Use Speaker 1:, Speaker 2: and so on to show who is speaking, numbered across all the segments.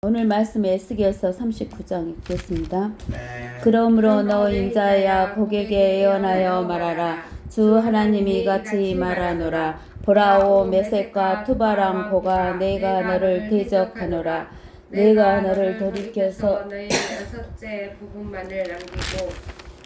Speaker 1: 오늘 말씀 에스겔서 39장 읽겠습니다.
Speaker 2: 네.
Speaker 1: 그러므로 너 인자야 고객에 예언하여 말하라. 주 하나님이 같이 말하노라. 보라오 메섹과 투바랑 고가 내가 너를 대적하노라. 내가 너를 돌이켜서
Speaker 3: 너의 여섯째 부분만을 남기고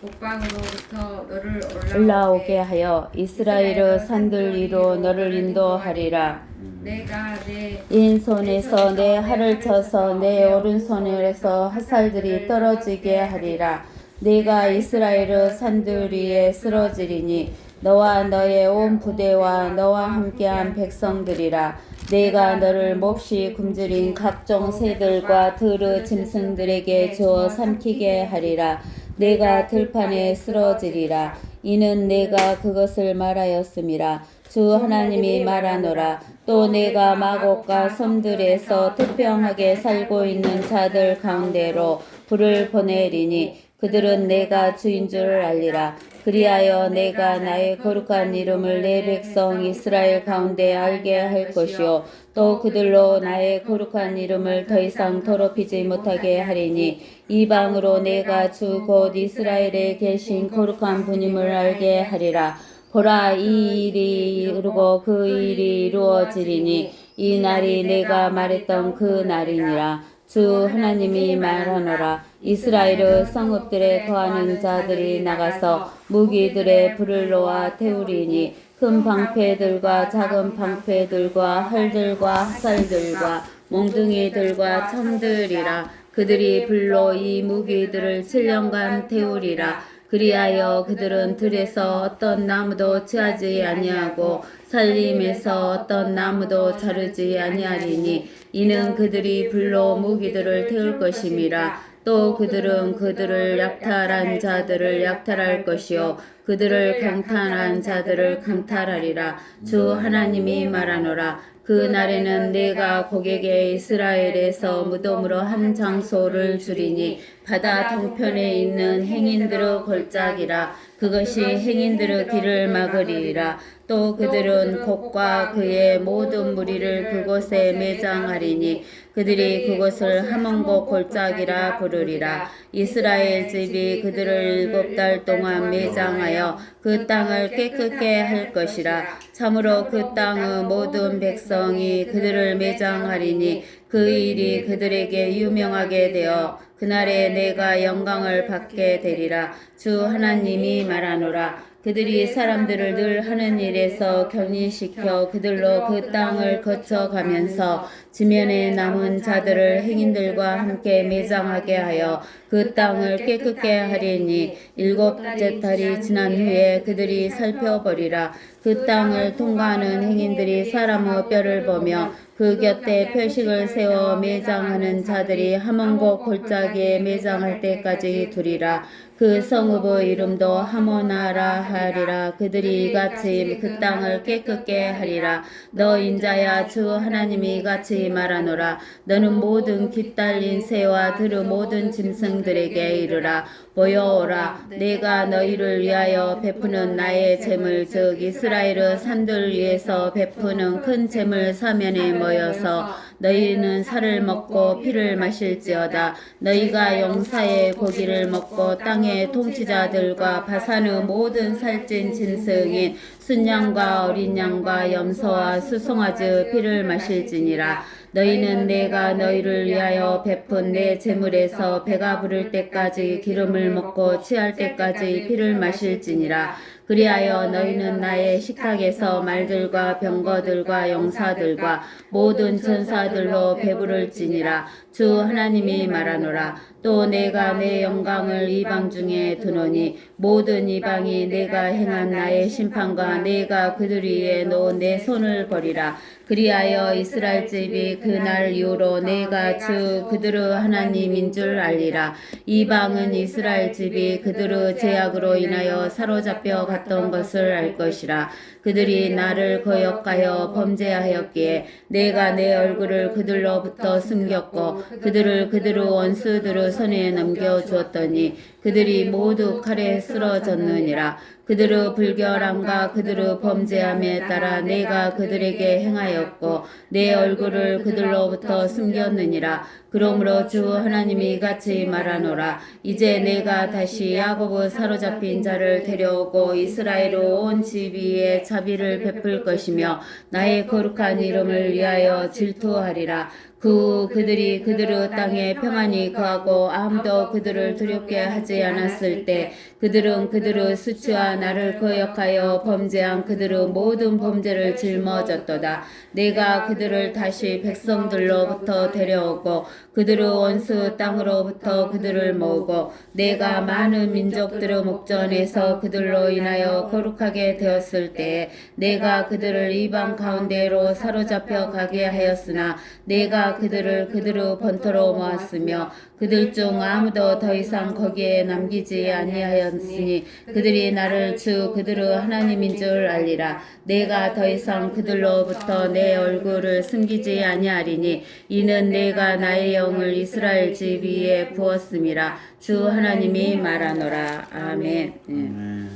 Speaker 3: 북방으로부터 너를
Speaker 1: 올라오게 하여 이스라엘의 산들 위로 너를 인도하리라.
Speaker 3: 내가 내
Speaker 1: 인손에서 내 활을 쳐서 내 오른손에서 화살들이 떨어지게 하리라. 내가 이스라엘의 산들 위에 쓰러지리니 너와 너의 온 부대와 너와 함께한 백성들이라. 내가 너를 몹시 굶주린 각종 새들과 들의 짐승들에게 주어 삼키게 하리라. 내가 들판에 쓰러지리라. 이는 내가 그것을 말하였음이라. 주 하나님이 말하노라. 또 내가 마곡과 섬들에서 특별하게 살고 있는 자들 가운데로 불을 보내리니 그들은 내가 주인 줄 알리라. 그리하여 내가 나의 거룩한 이름을 내 백성 이스라엘 가운데 알게 할 것이요 또 그들로 나의 거룩한 이름을 더 이상 더럽히지 못하게 하리니 이방으로 내가 주 곧 이스라엘에 계신 거룩한 분임을 알게 하리라. 보라, 이 일이 이르고 그 일이 이루어지리니 이 날이 내가 말했던 그 날이니라. 주 하나님이 말하노라. 이스라엘의 성읍들에 거하는 자들이 나가서 무기들의 불을 놓아 태우리니 큰 방패들과 작은 방패들과 활들과 화살들과 몽둥이들과 창들이라. 그들이 불로 이 무기들을 7년간 태우리라. 그리하여 그들은 들에서 어떤 나무도 취하지 아니하고 살림에서 어떤 나무도 자르지 아니하리니 이는 그들이 불로 무기들을 태울 것임이라. 또 그들은 그들을 약탈한 자들을 약탈할 것이요 그들을 강탈한 자들을 강탈하리라. 주 하나님이 말하노라. 그 날에는 내가 고객에 이스라엘에서 무덤으로 한 장소를 주리니 바다 동편에 있는 행인들의 골짜기라. 그것이 행인들의 길을 막으리라. 또 그들은 곡과 그의 모든 무리를 그곳에 매장하리니 그들이 그곳을 하몬곡 골짜기라 부르리라. 이스라엘 집이 그들을 7달 동안 매장하여 그 땅을 깨끗게 할 것이라. 참으로 그 땅의 모든 백성이 그들을 매장하리니 그 일이 그들에게 유명하게 되어 그날에 내가 영광을 받게 되리라. 주 하나님이 말하노라. 그들이 사람들을 늘 하는 일에서 격리시켜 그들로 그 땅을 거쳐가면서 지면에 남은 자들을 행인들과 함께 매장하게 하여 그 땅을 깨끗게 하리니 7째 달이 지난 후에 그들이 살펴보리라. 그 땅을 통과하는 행인들이 사람의 뼈를 보며 그 곁에 표식을 세워 매장하는 자들이 하몬곡 골짜기에 매장할 때까지 두리라. 그 성읍의 이름도 하모나라 하리라. 그들이 이같이 그 땅을 깨끗게 하리라. 너 인자야 주 하나님이 이같이 말하노라. 너는 모든 깃달린 새와 들의 모든 짐승들에게 이르라. 모여오라. 내가 너희를 위하여 베푸는 나의 재물 즉 이스라엘의 산들 위에서 베푸는 큰 재물 사면에 모여서 너희는 살을 먹고 피를 마실지어다. 너희가 용사의 고기를 먹고 땅의 통치자들과 바산의 모든 살찐 짐승인 순양과 어린 양과 염소와 수송아지의 피를 마실지니라. 너희는 내가 너희를 위하여 베푼 내 재물에서 배가 부를 때까지 기름을 먹고 취할 때까지 피를 마실지니라. 그리하여 너희는 나의 식탁에서 말들과 병거들과 용사들과 모든 전사들로 배부를지니라. 주 하나님이 말하노라. 또 내가 내 영광을 이방 중에 두노니 모든 이방이 내가 행한 나의 심판과 내가 그들 위에 놓은 내 손을 버리라. 그리하여 이스라엘 집이 그날 이후로 내가 주 그들의 하나님인 줄 알리라. 이방은 이스라엘 집이 그들의 죄악으로 인하여 사로잡혀 갔던 것을 알 것이라. 그들이 나를 거역하여 범죄하였기에 내가 내 얼굴을 그들로부터 숨겼고 그들을 그들의 원수들의 손에 넘겨주었더니 그들이 모두 칼에 쓰러졌느니라. 그들의 불결함과 그들의 범죄함에 따라 내가 그들에게 행하였고 내 얼굴을 그들로부터 숨겼느니라. 그러므로 주 하나님이 이같이 말하노라. 이제 내가 다시 야곱의 사로잡힌 자를 데려오고 이스라엘 온 집 위에 자비를 베풀 것이며 나의 거룩한 이름을 위하여 질투하리라. 그들이 그들의 땅에 평안히 거하고 아무도 그들을 두렵게 하지 않았을 때 그들은 그들의 수치와 나를 거역하여 범죄한 그들의 모든 범죄를 짊어졌도다. 내가 그들을 다시 백성들로부터 데려오고 그들의 원수 땅으로부터 그들을 모으고 내가 많은 민족들의 목전에서 그들로 인하여 거룩하게 되었을 때 내가 그들을 이방 가운데로 사로잡혀 가게 하였으나 내가 그들을 그들의 번토로 모았으며 그들 중 아무도 더 이상 거기에 남기지 아니하였으니 그들이 나를 주 그들의 하나님인 줄 알리라. 내가 더 이상 그들로부터 내 얼굴을 숨기지 아니하리니 이는 내가 나의 영을 이스라엘 집 위에 부었음이라. 주 하나님이 말하노라. 아멘.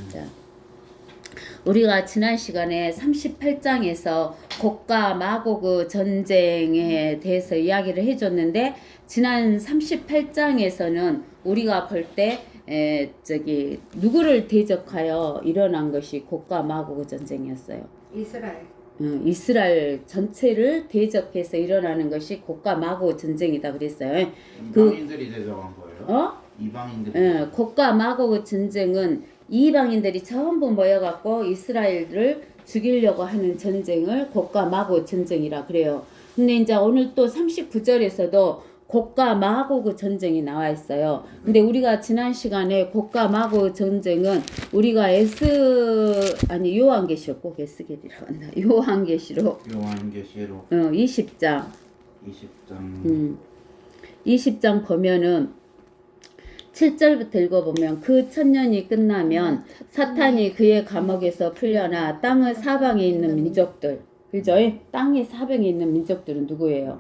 Speaker 1: 자, 우리가 지난 시간에 38장에서 곡과 마고그 전쟁에 대해서 이야기를 해줬는데 지난 38장에서는 우리가 볼 때 누구를 대적하여 일어난 것이 곡과 마고그 전쟁이었어요.
Speaker 3: 이스라엘.
Speaker 1: 이스라엘 전체를 대적해서 일어나는 것이 곡과 마고그 전쟁이다 그랬어요.
Speaker 2: 이방인들이 대적한 거예요? 이방인들이.
Speaker 1: 곡과 마고그 전쟁은 이방인들이 전부 모여갖고 이스라엘을 죽이려고 하는 전쟁을 곡과 마고그 전쟁이라 그래요. 근데 이제 오늘 또 39절에서도 곡과 마고그 전쟁이 나와 있어요. 근데 우리가 지난 시간에 곡과 마고그 전쟁은 우리가 요한계시록 꼭 에스겔이라고 한다. 요한계시록 20장 20장 보면은 7절부터 읽어보면 그 천년이 끝나면 사탄이 그의 감옥에서 풀려나 땅의 사방에 있는 민족들, 그죠? 땅의 사방에 있는 민족들은 누구예요?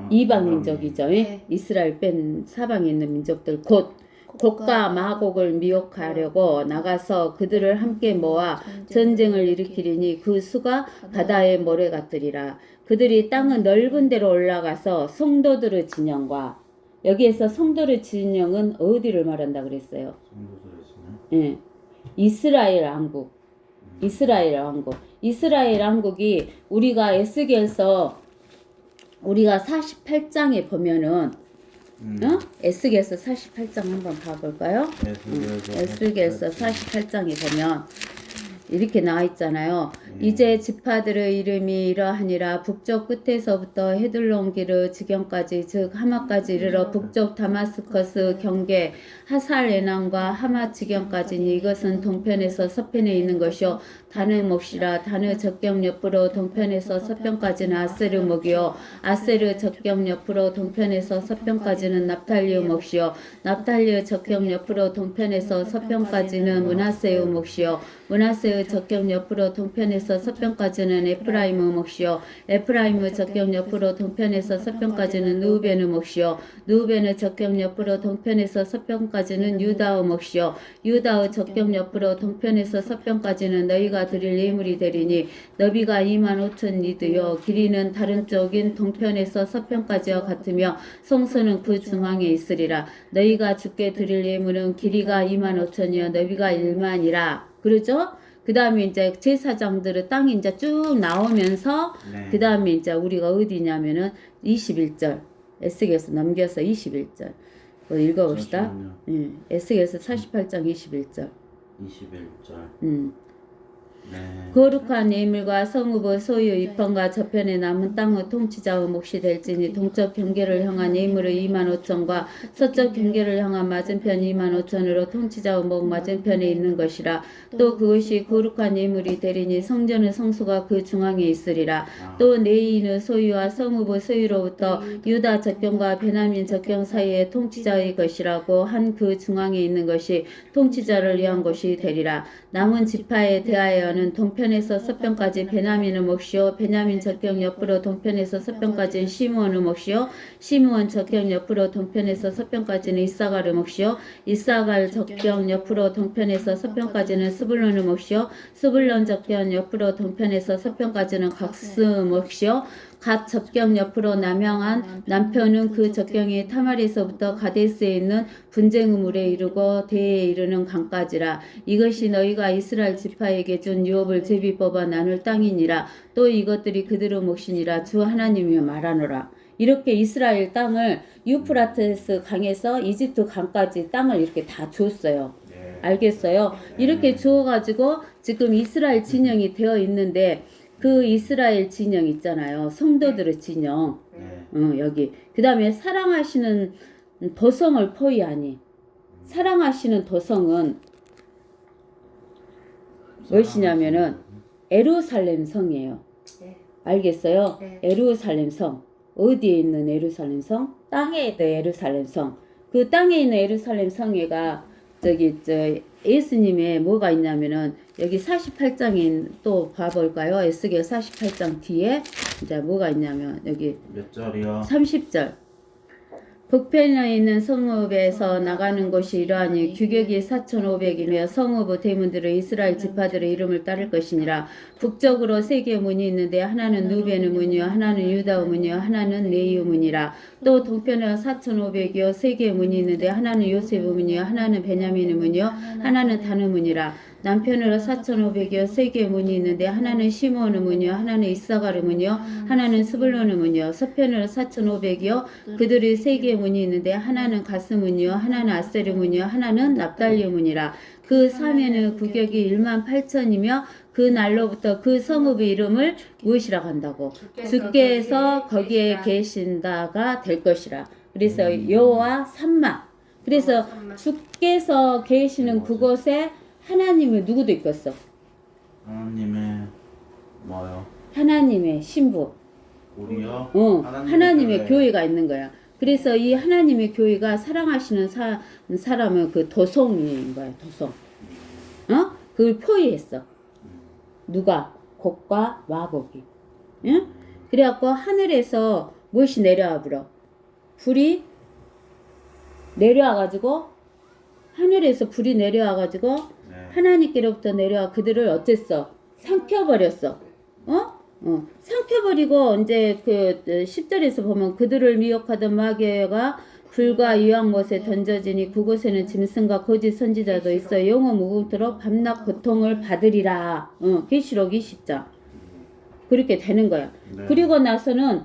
Speaker 1: 이방 민족이죠.
Speaker 3: 네.
Speaker 1: 이스라엘 뺀 사방에 있는 민족들 곧 곡과 마곡을 미혹하려고 나가서 그들을 함께 모아 전쟁을 일으키리니 그 수가 바다의 모래 같으리라. 그들이 땅의 넓은 데로 올라가서 성도들의 진영과 여기에서 성도의 진영은 어디를 말한다 그랬어요? 예. 이스라엘 왕국. 이스라엘 왕국이 우리가 에스겔서 우리가 48장에 보면은 에스겔서 48장 한번 봐볼까요? 에스겔서 48장에 보면 이렇게 나와 있잖아요. 이제 지파들의 이름이 이러하니라. 북쪽 끝에서부터 헤들론 길의 지경까지 즉 하마까지 이르러 북쪽 다마스커스 경계 하살 에난과 하마 지경까지니 이것은 동편에서 서편에 있는 것이요 단의 몫이라. 단의 적경 옆으로 동편에서 서편까지는 아세르 몫이요 아세르 적경 옆으로 동편에서 서편까지는 납탈리의 몫이요 납탈리의 적경 옆으로 동편에서 서편까지는 므낫세의 몫이요 므낫세의 적경 옆으로 동편에서 서편까지는 에프라임의 몫이요 에프라임의 적경 옆으로 동편에서 서편까지는 누우벤의 몫이요 누우벤의 적경 옆으로 동편에서 서편까지는 유다의 몫이요 유다의 적경 옆으로 동편에서 서편까지는 너희가 드릴 예물이 되리니 너비가 25,000 리드요 길이는 다른 쪽인 동편에서 서편까지와 같으며 성소는 그 중앙에 있으리라. 너희가 주께 드릴 예물은 길이가 25,000이요 너비가 1만이라. 그러죠? 그 다음에 이제 제사장들의 땅이 이제 쭉 나오면서 그 다음에 이제 우리가 어디냐면은 21절 에스겔서 넘겨서 21절 읽어봅시다. 에스겔서 48장 21절. 거룩한 예물과 성읍의 소유 이편과 저편에 남은 땅의 통치자의 몫이 될지니 동쪽 경계를 향한 예물의 25,000과 서쪽 경계를 향한 맞은편 25,000으로 통치자의 몫 맞은편에 있는 것이라. 또 그것이 거룩한 예물이 되리니 성전의 성소가 그 중앙에 있으리라. 또 레위인의 소유와 성읍의 소유로부터 유다 적경과 베냐민 적경 사이에 통치자의 것이라고 한 그 중앙에 있는 것이 통치자를 위한 것이 되리라. 남은 지파에 대하여는 유다는 동편에서 서편까지 베냐민의 몫이요 베냐민 적경 옆으로 동편에서 서편까지는 시므온의 몫이요 시므온 적경 옆으로 동편에서 서편까지는 이사갈의 몫이요 이사갈 적경 옆으로 동편에서 서편까지는 스불론의 몫이요 스불론 적경 옆으로 동편에서 서편까지는 각스의 몫이요 갓 적경 옆으로 남향한 남편은 그 적경이 타마리에서부터 가데스에 있는 분쟁의 물에 이르고 대에 이르는 강까지라. 이것이 너희가 이스라엘 지파에게 준 유업을 제비 뽑아 나눌 땅이니라. 또 이것들이 그들의 몫이니라. 주 하나님이 말하노라. 이렇게 이스라엘 땅을 유프라테스 강에서 이집트 강까지 땅을 이렇게 다 줬어요. 알겠어요? 이렇게 주어가지고 지금 이스라엘 진영이 되어 있는데 그 이스라엘 진영 있잖아요. 성도들의 진영. 여기. 그 다음에 사랑하시는 도성을 포위하니. 사랑하시는 도성은 무엇이냐면은 에루살렘 성이에요.
Speaker 3: 네.
Speaker 1: 알겠어요?
Speaker 3: 네.
Speaker 1: 에루살렘 성. 어디에 있는 에루살렘 성? 땅에 있는 에루살렘 성. 그 땅에 있는 에루살렘 성에가 예수님의 뭐가 있냐면은 여기 48장인 또 봐볼까요? 에스겔 48장 뒤에 이제 뭐가 있냐면 여기
Speaker 2: 몇 절이요?
Speaker 1: 30절. 북편에 있는 성읍에서 나가는 곳이 이러하니 규격이 4,500이며 성읍의 대문들은 이스라엘 지파들의 이름을 따를 것이니라. 북쪽으로 세 개의 문이 있는데 하나는 누벤의 문이요 하나는 유다의 문이요 하나는 레이의 문이라. 또 동편에 4,500이요 세 개의 문이 있는데 하나는 요셉의 문이요 하나는 베냐민의 문이요 하나는 단의 문이라. 남편으로 4,500이요 세 개의 문이 있는데 하나는 시므온의 문이요 하나는 이사갈의 문이요 하나는 스불론의 문이요 서편으로 4,500이요 그들이 세 개의 문이 있는데 하나는 가스 문이요 하나는 아셀의 문이요 하나는 납달리의 문이라. 그 사면의 구격이 18,000이며 그 날로부터 그 성읍의 이름을 무엇이라고 한다고? 주께서 거기에 계신다가 될 것이라. 그래서 여호와 삼마. 그래서 주께서 계시는 그곳에 하나님의 누구도 있겠어?
Speaker 2: 하나님의 뭐요?
Speaker 1: 하나님의 신부.
Speaker 2: 우리요?
Speaker 1: 하나님의 교회가 있는 거야. 그래서 이 하나님의 교회가 사랑하시는 사람은 그 도성인 거야. 도성. 그걸 포위했어. 누가? 곡과 마곡이. 응? 그래갖고 하늘에서 무엇이 내려와 불어? 불이 내려와가지고 하늘에서 불이 내려와가지고 하나님께로부터 내려와 그들을 어쨌어? 삼켜버렸어. 삼켜버리고 이제 그 10절에서 보면 그들을 미혹하던 마귀가 불과 유황못에 던져지니 그곳에는 짐승과 거짓 선지자도 있어 영어 무궁토록 밤낮 고통을 받으리라. 계시록 20장. 그렇게 되는 거야.
Speaker 2: 네.
Speaker 1: 그리고 나서는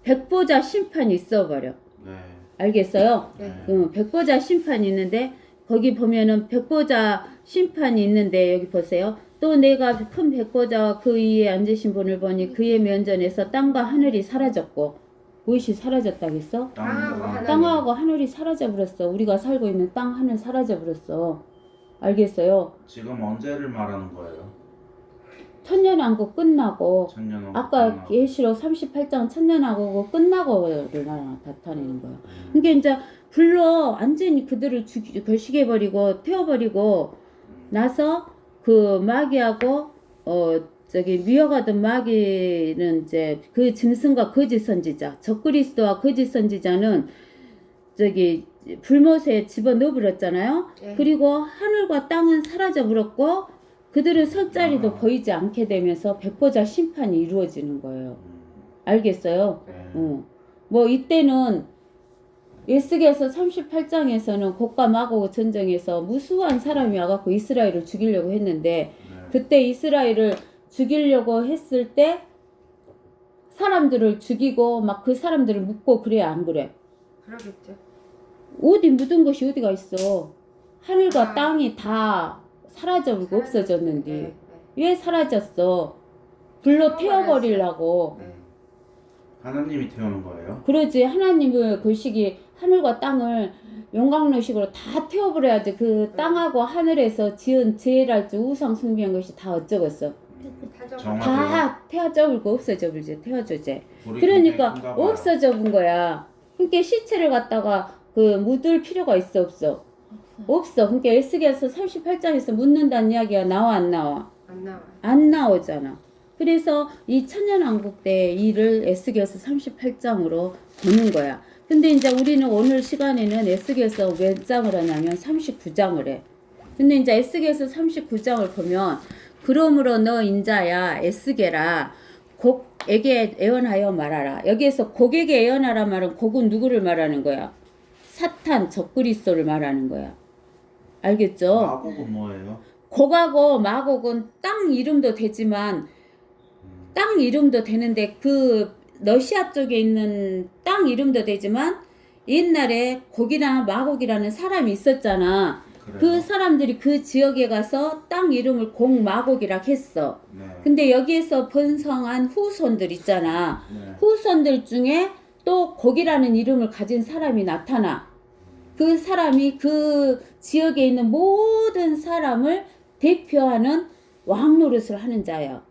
Speaker 1: 백보자 심판이 있어버려.
Speaker 2: 네.
Speaker 1: 알겠어요?
Speaker 3: 네.
Speaker 1: 백보자 심판이 있는데 거기 보면은 백보자 심판이 있는데 여기 보세요. 또 내가 큰 백보자와 그 위에 앉으신 분을 보니 그의 면전에서 땅과 하늘이 사라졌고 무엇이 사라졌다겠어? 땅하고 하늘이 사라져버렸어. 우리가 살고 있는 땅 하늘 사라져버렸어. 알겠어요?
Speaker 2: 지금 언제를 말하는 거예요?
Speaker 1: 천년왕국 끝나고
Speaker 2: 천년왕국
Speaker 1: 아까
Speaker 2: 끝나고.
Speaker 1: 예시록 38장 천년왕국 끝나고를 나타내는 거야. 그러니까 이제 불로 완전히 그들을 결식해버리고 태워버리고 나서 그 마귀하고 미워가던 마귀는 이제 그 짐승과 거짓 선지자 적그리스도와 거짓 선지자는 불못에 집어넣어버렸잖아요.
Speaker 3: 네.
Speaker 1: 그리고 하늘과 땅은 사라져버렸고 그들의 설 자리도 보이지 않게 되면서 백보자 심판이 이루어지는 거예요. 알겠어요? 뭐 이때는 에스겔서 38장에서는 곡과 마곡 전쟁에서 무수한 사람이 와갖고 이스라엘을 죽이려고 했는데 그때 이스라엘을 죽이려고 했을 때 사람들을 죽이고 막 그 사람들을 묻고 그래 안 그래?
Speaker 3: 그러겠죠.
Speaker 1: 어디 묻은 것이 어디가 있어? 하늘과 땅이 다 사라져버리고 없어졌는데
Speaker 3: 네.
Speaker 1: 왜 사라졌어? 불로 태워버리려고.
Speaker 3: 네.
Speaker 2: 하나님이 태우는 거예요?
Speaker 1: 그러지. 하나님의 글식이 하늘과 땅을 용광로식으로 다 태워버려야지. 그 땅하고 하늘에서 지은 제일할지 우상 숭배한 것이 다 어쩌겠어. 다 태워져버리고 없어져버리지. 태워져지. 그러니까 없어져 본 거야. 그러니까 시체를 갖다가 그 묻을 필요가 있어 없어? 없어. 그러니까 에스겔서 38장에서 묻는다는 이야기가 나와 안 나와?
Speaker 3: 안 나와.
Speaker 1: 안 나오잖아. 그래서 이 천년왕국 때 이를 에스겔서 38장으로 보는 거야. 근데 이제 우리는 오늘 시간에는 에스겔서 몇 장을 하냐면 39장을 해. 근데 이제 에스겔서 39장을 보면 그러므로 너 인자야 에스겔아 곡에게 애언하여 말하라. 여기에서 곡에게 애언하라 말은 곡은 누구를 말하는 거야? 사탄 적그리스도를 말하는 거야. 알겠죠?
Speaker 2: 마곡은 뭐예요?
Speaker 1: 곡하고 마곡은 땅 이름도 되지만 땅 이름도 되는데 그 러시아 쪽에 있는 땅 이름도 되지만 옛날에 곡이나 마곡이라는 사람이 있었잖아.
Speaker 2: 그래요?
Speaker 1: 그 사람들이 그 지역에 가서 땅 이름을 곡마곡이라 했어.
Speaker 2: 네.
Speaker 1: 근데 여기에서 번성한 후손들 있잖아.
Speaker 2: 네.
Speaker 1: 후손들 중에 또 곡이라는 이름을 가진 사람이 나타나. 그 사람이 그 지역에 있는 모든 사람을 대표하는 왕 노릇을 하는 자야.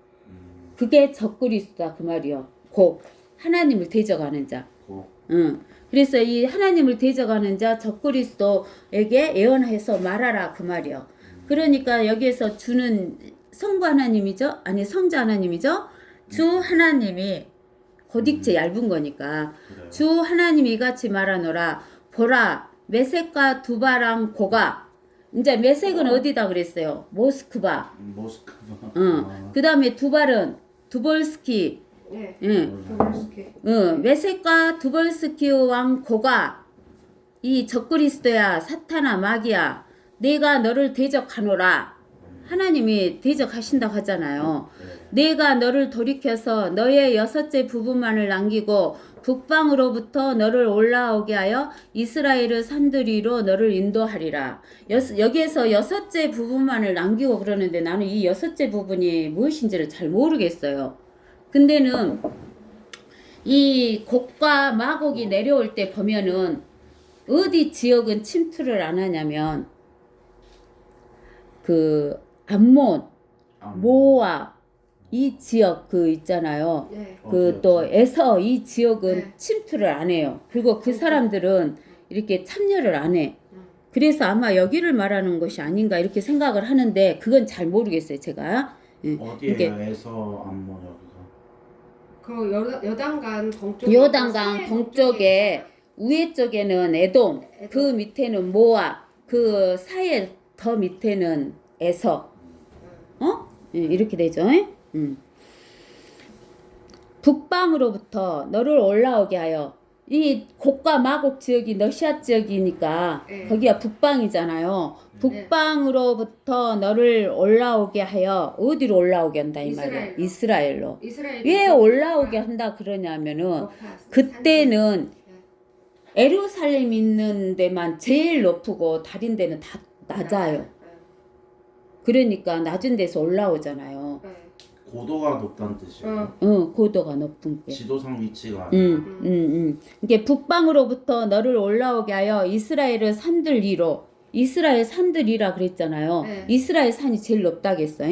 Speaker 1: 그게 적그리스도다 그 말이요. 곡 하나님을 대적하는 자.
Speaker 2: 곡.
Speaker 1: 응. 그래서 이 하나님을 대적하는 자 적그리스도에게 예언해서 말하라 그 말이요. 그러니까 여기에서 주는 성부 하나님이죠? 아니 성자 하나님이죠? 주 하나님이 고딕체 얇은 거니까
Speaker 2: 그래요.
Speaker 1: 주 하나님이 이같이 말하노라. 보라 메색과 두바랑 고가. 이제 메색은 어디다 그랬어요? 모스크바.
Speaker 2: 모스크바.
Speaker 1: 응.
Speaker 2: 아,
Speaker 1: 그 다음에 두발은 두볼스키.
Speaker 3: 네.
Speaker 1: 응.
Speaker 3: 도발스케.
Speaker 1: 메색과 두벌스키 왕 고가 이 적그리스도야 사탄아 마귀야 내가 너를 대적하노라. 하나님이 대적하신다고 하잖아요. 내가 너를 돌이켜서 너의 여섯째 부분만을 남기고 북방으로부터 너를 올라오게 하여 이스라엘의 산들위로 너를 인도하리라. 여기에서 여섯째 부분만을 남기고 그러는데 나는 이 여섯째 부분이 무엇인지를 잘 모르겠어요. 근데는 이 곡과 마곡이 내려올 때 보면은 어디 지역은 침투를 안 하냐면 그 암몬, 모압 이 지역 그 있잖아요.
Speaker 3: 네.
Speaker 1: 그 또 에서 이 지역은
Speaker 3: 네.
Speaker 1: 침투를 안 해요. 그리고 그 사람들은 이렇게 참여를 안 해.
Speaker 3: 음.
Speaker 1: 그래서 아마 여기를 말하는 것이 아닌가 이렇게 생각을 하는데 그건 잘 모르겠어요, 제가. 예.
Speaker 2: 어디에요? 에서 암몬 여기가?
Speaker 3: 그 여단강 동쪽.
Speaker 1: 요단강 동쪽에 위에 쪽에는 에돔, 그 밑에는 모압, 그 사이에 더 밑에는 에서. 예, 이렇게 되죠. 북방으로부터 너를 올라오게 하여 이 곡과 마곡 지역이 러시아 지역이니까
Speaker 3: 네.
Speaker 1: 거기가 북방이잖아요. 북방으로부터 너를 올라오게 하여 어디로 올라오게 한다 이 말이야. 이스라엘로. 왜 올라오게 한다 그러냐면은 그때는 에루살렘 있는 데만 제일 높고 다른 데는 다 낮아요. 그러니까 낮은 데서 올라오잖아요.
Speaker 2: 고도가 높다는 뜻이에요.
Speaker 1: 고도가 높은 게.
Speaker 2: 지도상 위치가 아니라.
Speaker 1: 이게 북방으로부터 너를 올라오게 하여 이스라엘의 산들 위로. 이스라엘 산들 위라 그랬잖아요.
Speaker 3: 네.
Speaker 1: 이스라엘 산이 제일 높다겠어.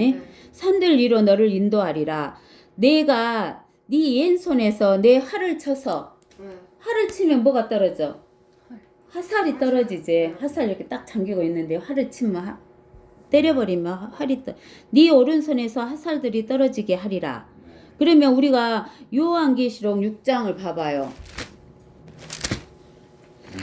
Speaker 1: 산들 위로 너를 인도하리라. 내가 네 왼손에서 내 활을 쳐서 활을 치면 뭐가 떨어져? 화살이 떨어지지. 화살 이렇게 딱 잠기고 있는데 활을 치면 때려버리면 활이 네 오른손에서 화살들이 떨어지게 하리라. 그러면 우리가 요한계시록 6장을 봐봐요.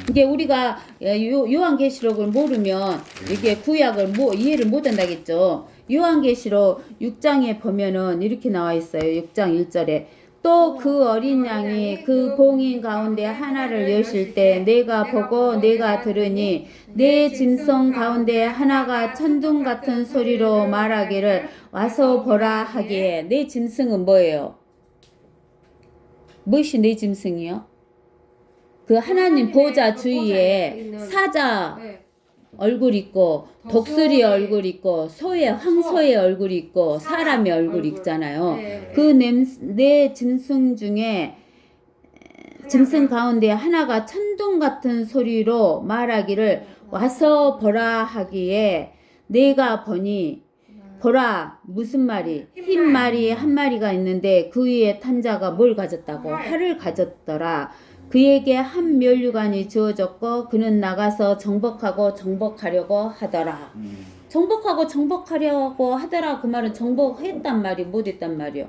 Speaker 1: 이게 우리가 요한계시록을 모르면 이게 구약을 이해를 못 한다겠죠. 요한계시록 6장에 보면은 이렇게 나와 있어요. 6장 1절에 또 그 어린 양이 그 봉인 가운데 하나를 여실 때 내가 보고 내가 들으니 내 짐승 가운데 하나가 천둥 같은 소리로 말하기를 와서 보라 하기에 내 짐승은 뭐예요? 무엇이 내 짐승이요? 그 하나님 보좌 주위에 사자 얼굴 있고 독수리 얼굴 있고 황소의 얼굴 있고 사람의 얼굴 있잖아요. 그 내 짐승 중에 짐승 가운데 하나가 천둥 같은 소리로 말하기를 와서 보라 하기에 내가 보니 보라 무슨 말이 흰 말이 한 마리가 있는데 그 위에 탄 자가 뭘 가졌다고 활을 가졌더라. 그에게 한 멸류관이 주어졌고 그는 나가서 정복하고 정복하려고 하더라. 정복하고 정복하려고 하더라. 그 말은 정복했단 말이 못했단 말이요.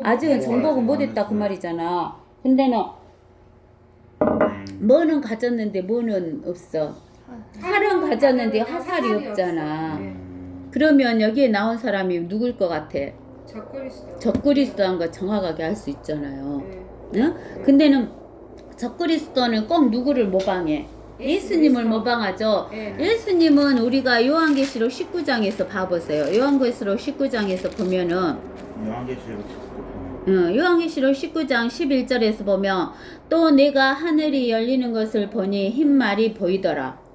Speaker 1: 아직은 정복은 못했다 그 말이잖아. 근데는 뭐는 가졌는데 뭐는 없어. 활은 가졌는데 화살이 없잖아.
Speaker 3: 네.
Speaker 1: 그러면 여기에 나온 사람이 누굴 것 같아?
Speaker 3: 적그리스도.
Speaker 1: 적그리스도한 거 정확하게 알 수 있잖아요.
Speaker 3: 네.
Speaker 1: 응? 근데는 적그리스도는 꼭 누구를 모방해? 예수님을
Speaker 3: 그리스도.
Speaker 1: 모방하죠.
Speaker 3: 네.
Speaker 1: 예수님은 우리가 요한계시록 19장에서 봐보세요. 요한계시록 19장에서 보면은
Speaker 2: 요한계시록
Speaker 1: 요한계시록 19장 11절에서 보면 또 내가 하늘이 열리는 것을 보니 흰 말이 보이더라.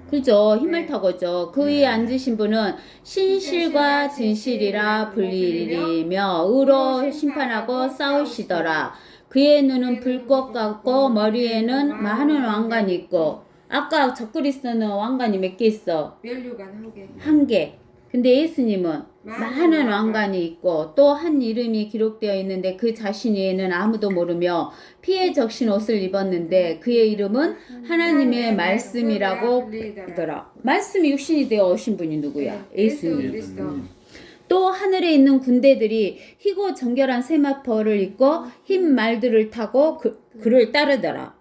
Speaker 1: 그죠? 흰말
Speaker 3: 네.
Speaker 1: 타고죠. 그 위에 앉으신 분은 신실과 진실이라 불리리며 의로 심판하고 싸우시더라. 그의 눈은 불꽃 같고 머리에는 많은 왕관이 있고. 아까 적그리스도는 왕관이 몇 개 있어?
Speaker 3: 멸류관 한 개.
Speaker 1: 한 개. 근데 예수님은 많은 왕관이 있고 또 한 이름이 기록되어 있는데 그 자신에는 아무도 모르며 피에 적신 옷을 입었는데 그의 이름은 하나님의 말씀이라고 하더라. 말씀이 육신이 되어 오신 분이 누구야? 예수님.
Speaker 3: 그리스도.
Speaker 1: 또 하늘에 있는 군대들이 희고 정결한 세마포를 입고 흰 말들을 타고 그를 따르더라.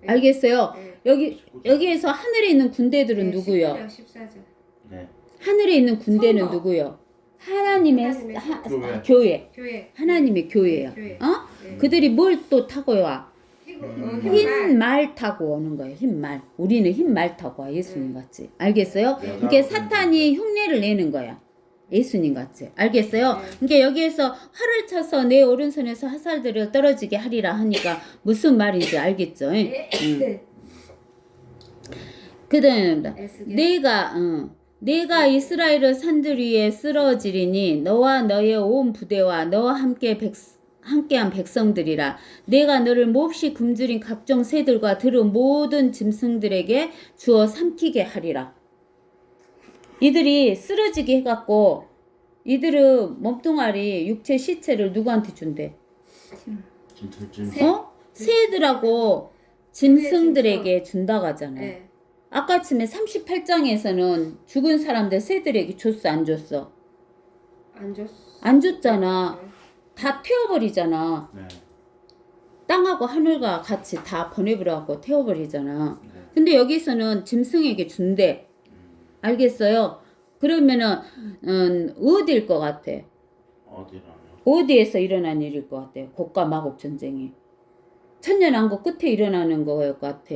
Speaker 1: 알겠어요?
Speaker 3: 네.
Speaker 1: 여기에서 하늘에 있는 군대들은 누구요?
Speaker 3: 14절.
Speaker 2: 네.
Speaker 1: 하늘에 있는 군대는
Speaker 3: 선거.
Speaker 1: 누구요? 하나님의
Speaker 2: 교회.
Speaker 1: 교회.
Speaker 3: 교회.
Speaker 1: 하나님의 교회예요.
Speaker 3: 교회.
Speaker 1: 어?
Speaker 3: 네.
Speaker 1: 그들이 뭘 또 타고 와? 흰
Speaker 3: 흰
Speaker 1: 말 타고 오는 거예요. 흰 말. 우리는 흰 말 타고 와. 예수님 같이. 알겠어요?
Speaker 3: 네.
Speaker 1: 그러니까 사탄이 흉내를 내는 거야. 예수님 같이. 알겠어요?
Speaker 3: 네.
Speaker 1: 그러니까 여기에서 활을 쳐서 내 오른손에서 화살들을 떨어지게 하리라 하니까 무슨 말인지 알겠죠?
Speaker 3: 네.
Speaker 1: 그다음
Speaker 3: 애쓰게.
Speaker 1: 내가 이스라엘의 산들 위에 쓰러지리니 너와 너의 온 부대와 너와 함께한 백성들이라. 내가 너를 몹시 굶주린 각종 새들과 들은 모든 짐승들에게 주어 삼키게 하리라. 이들이 쓰러지게 해갖고 이들은 몸뚱아리 육체 시체를 누구한테 준대? 새들하고 짐승들에게 준다고 하잖아요.
Speaker 3: 네.
Speaker 1: 아까쯤에 38장에서는 죽은 사람들 새들에게 줬어 안 줬어?
Speaker 3: 안 줬어.
Speaker 1: 안 줬잖아. 다 태워버리잖아.
Speaker 2: 네.
Speaker 1: 땅하고 하늘과 같이 다 보내버려갖고 태워버리잖아.
Speaker 2: 네.
Speaker 1: 근데 여기서는 짐승에게 준대. 알겠어요? 그러면은 어디일 것 같아?
Speaker 2: 어디라뇨?
Speaker 1: 어디에서 일어난 일일 것 같아? 고가 마곡 전쟁이 천년왕국 끝에 일어나는 것 같아?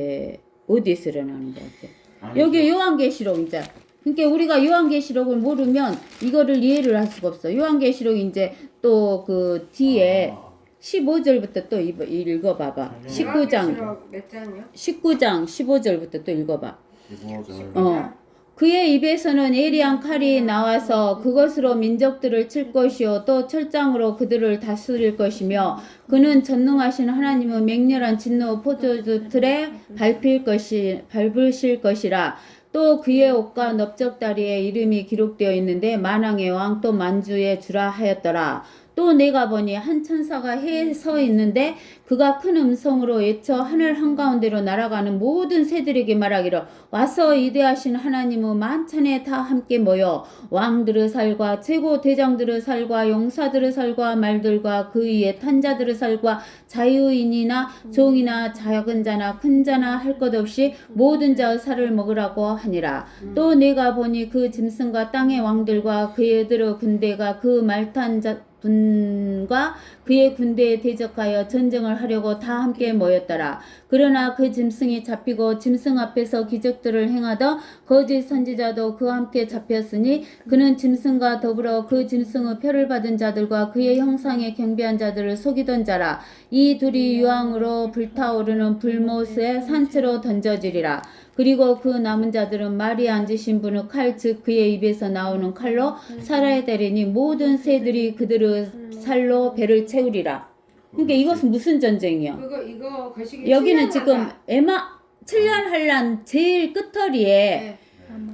Speaker 1: 어디에서 일어나는 것 같아?
Speaker 2: 아니죠.
Speaker 1: 여기 요한계시록 이제. 그러니까 우리가 요한계시록을 모르면 이거를 이해를 할 수가 없어. 요한계시록 이제 또 그 뒤에 15절부터 또 읽어봐봐. 19장
Speaker 3: 몇 장이요?
Speaker 1: 19장 15절부터 또 읽어봐.
Speaker 2: 15절.
Speaker 1: 그의 입에서는 예리한 칼이 나와서 그것으로 민족들을 칠 것이요 또 철장으로 그들을 다스릴 것이며 그는 전능하신 하나님의 맹렬한 진노 포도주틀에 밟으실 것이라. 또 그의 옷과 넓적다리에 이름이 기록되어 있는데 만왕의 왕 또 만주의 주라 하였더라. 또 내가 보니 한 천사가 해에 서 있는데 그가 큰 음성으로 외쳐 하늘 한가운데로 날아가는 모든 새들에게 말하기를 와서 이대하신 하나님의 만찬에 다 함께 모여 왕들의 살과 최고 대장들의 살과 용사들의 살과 말들과 그 위에 탄 자들의 살과 자유인이나 종이나 작은 자나 큰 자나 할 것 없이 모든 자의 살을 먹으라고 하니라. 또 내가 보니 그 짐승과 땅의 왕들과 그들의 군대가 그 말탄 분과 그의 군대에 대적하여 전쟁을 하려고 다 함께 모였더라. 그러나 그 짐승이 잡히고 짐승 앞에서 기적들을 행하던 거짓 선지자도 그와 함께 잡혔으니 그는 짐승과 더불어 그 짐승의 표를 받은 자들과 그의 형상에 경배한 자들을 속이던 자라. 이 둘이 유황으로 불타오르는 불못의 산채로 던져지리라. 그리고 그 남은 자들은 말이 앉으신 분의 칼, 즉 그의 입에서 나오는 칼로 살아야 되리니 모든 새들이 그들의 살로 배를 채우리라. 그러니까 이것은 무슨 전쟁이야?
Speaker 3: 이거 거시기
Speaker 1: 여기는 지금 7년 한란 제일 끝터리에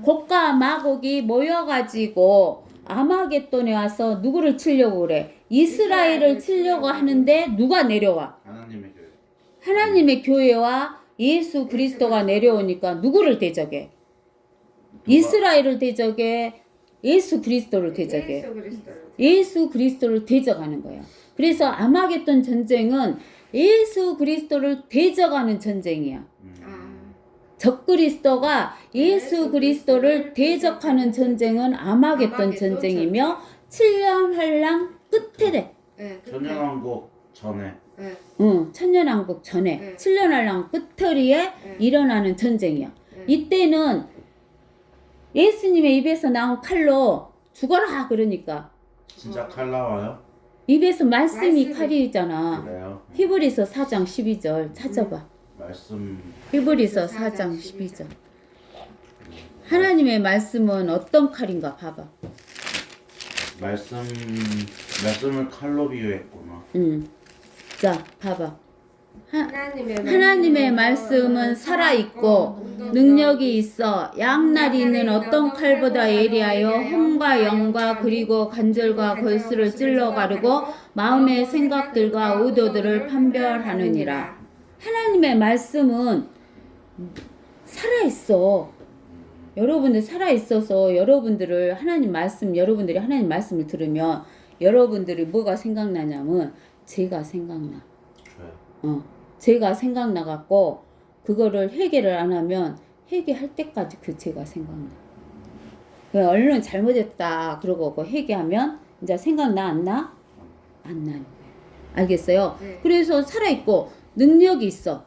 Speaker 1: 곡과 마곡이 모여가지고 아마겟돈에 와서 누구를 치려고 그래? 이스라엘을 치려고 하는데 누가 내려와?
Speaker 2: 하나님의 교회.
Speaker 1: 하나님의 교회와 예수 그리스도가 내려오니까 누구를 대적해? 이스라엘을 대적해 예수 그리스도를 대적해.
Speaker 3: 예수 그리스도를.
Speaker 1: 예수 그리스도를 대적하는 거야. 그래서 아마겟돈 전쟁은 예수 그리스도를 대적하는 전쟁이야.
Speaker 3: 아.
Speaker 1: 적그리스도가 예수 그리스도를 대적하는 전쟁은 아마겟돈
Speaker 3: 아마겟돈
Speaker 1: 전쟁이며 7년 환랑 끝에 돼.
Speaker 3: 네, 끝에.
Speaker 2: 천년왕국 전에.
Speaker 3: 네.
Speaker 1: 천년왕국 전에
Speaker 3: 네.
Speaker 1: 7년 환랑 끝터리에
Speaker 3: 네.
Speaker 1: 일어나는 전쟁이야.
Speaker 3: 네.
Speaker 1: 이때는 예수님의 입에서 나온 칼로 죽어라 그러니까
Speaker 2: 진짜 칼 나와요?
Speaker 1: 입에서 말씀이
Speaker 3: 말씀이.
Speaker 1: 칼이잖아.
Speaker 2: 그래요?
Speaker 1: 히브리서 4장 12절 찾아봐.
Speaker 2: 말씀
Speaker 1: 히브리서
Speaker 3: 히브리서
Speaker 1: 4장
Speaker 3: 4장
Speaker 1: 12절. 하나님의 말씀은 어떤 칼인가 봐봐.
Speaker 2: 말씀을 칼로 비유했구나.
Speaker 1: 자, 봐봐.
Speaker 3: 하나님의
Speaker 1: 말씀은 살아있고 능력이 있어 양날이 있는 어떤 칼보다 예리하여 혼과 영과 그리고 관절과 골수를 찔러 가르고 마음의 생각들과 의도들을 판별하느니라. 하나님의 말씀은 살아있어. 여러분들 살아있어서 여러분들이 하나님 말씀을 들으면 여러분들이 뭐가 생각나냐면 죄가 생각나. 죄가 생각나갖고 그거를 해결을 안 하면 회개할 때까지 그 죄가 생각나. 얼른 잘못했다 그러고 그 회개하면 이제 생각나 안 나? 안 나는 거야. 알겠어요?
Speaker 3: 네.
Speaker 1: 그래서 살아있고 능력이 있어.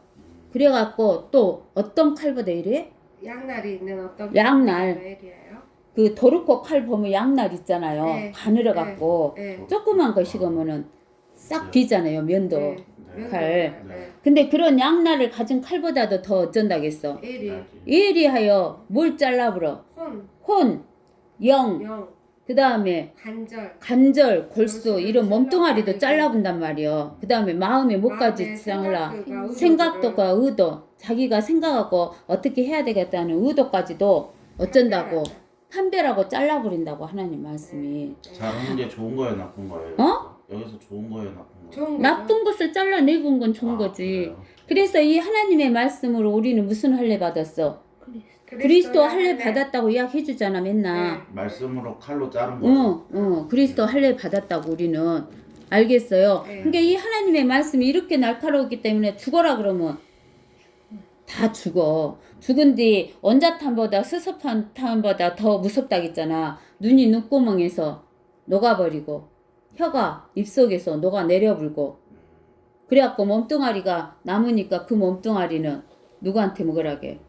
Speaker 1: 그래갖고 또 어떤 칼보다 이래?
Speaker 3: 양날이 있는 어떤
Speaker 1: 양날.
Speaker 3: 칼이에요?
Speaker 1: 그 도르코 칼 보면 양날 있잖아요.
Speaker 3: 네.
Speaker 1: 가늘어갖고
Speaker 3: 네.
Speaker 1: 조그만 거 식으면은 싹 비잖아요. 면도.
Speaker 3: 네.
Speaker 1: 칼.
Speaker 3: 네.
Speaker 1: 근데 그런 양날을 가진 칼보다도 더 어쩐다겠어.
Speaker 3: 에리,
Speaker 1: 예리하여 뭘 잘라버려? 혼, 영,
Speaker 3: 영,
Speaker 1: 그 다음에 간절, 골수 이런 몸뚱아리도 잘라본단 말이야. 그 다음에 마음의 목까지 잘라. 생각도가 의도, 자기가 생각하고 어떻게 해야 되겠다는 의도까지도 어쩐다고 판별하고 잘라버린다고 하나님 말씀이.
Speaker 2: 잘하는 게 좋은 거예요, 나쁜 거예요?
Speaker 1: 어?
Speaker 2: 여기서 좋은 거예요, 나쁜 거예요?
Speaker 3: 좋은
Speaker 1: 나쁜 것을 잘라내본 건 좋은 거지.
Speaker 2: 그래요?
Speaker 1: 그래서 이 하나님의 말씀으로 우리는 무슨 할례 받았어? 그리스도 할례 받았다고 이야기해 주잖아 맨날.
Speaker 2: 말씀으로 칼로 자른 거예요.
Speaker 1: 그리스도 할례 받았다고 우리는. 알겠어요?
Speaker 3: 네.
Speaker 1: 그러니까 이 하나님의 말씀이 이렇게 날카롭기 때문에 죽어라 그러면 다 죽어. 죽은 뒤 원자탄보다 수소탄보다 더 무섭다겠잖아. 눈이 눈구멍에서 녹아버리고 혀가 입속에서 녹아내려불고 그래갖고 몸뚱아리가 남으니까 그 몸뚱아리는 누구한테 먹으라게?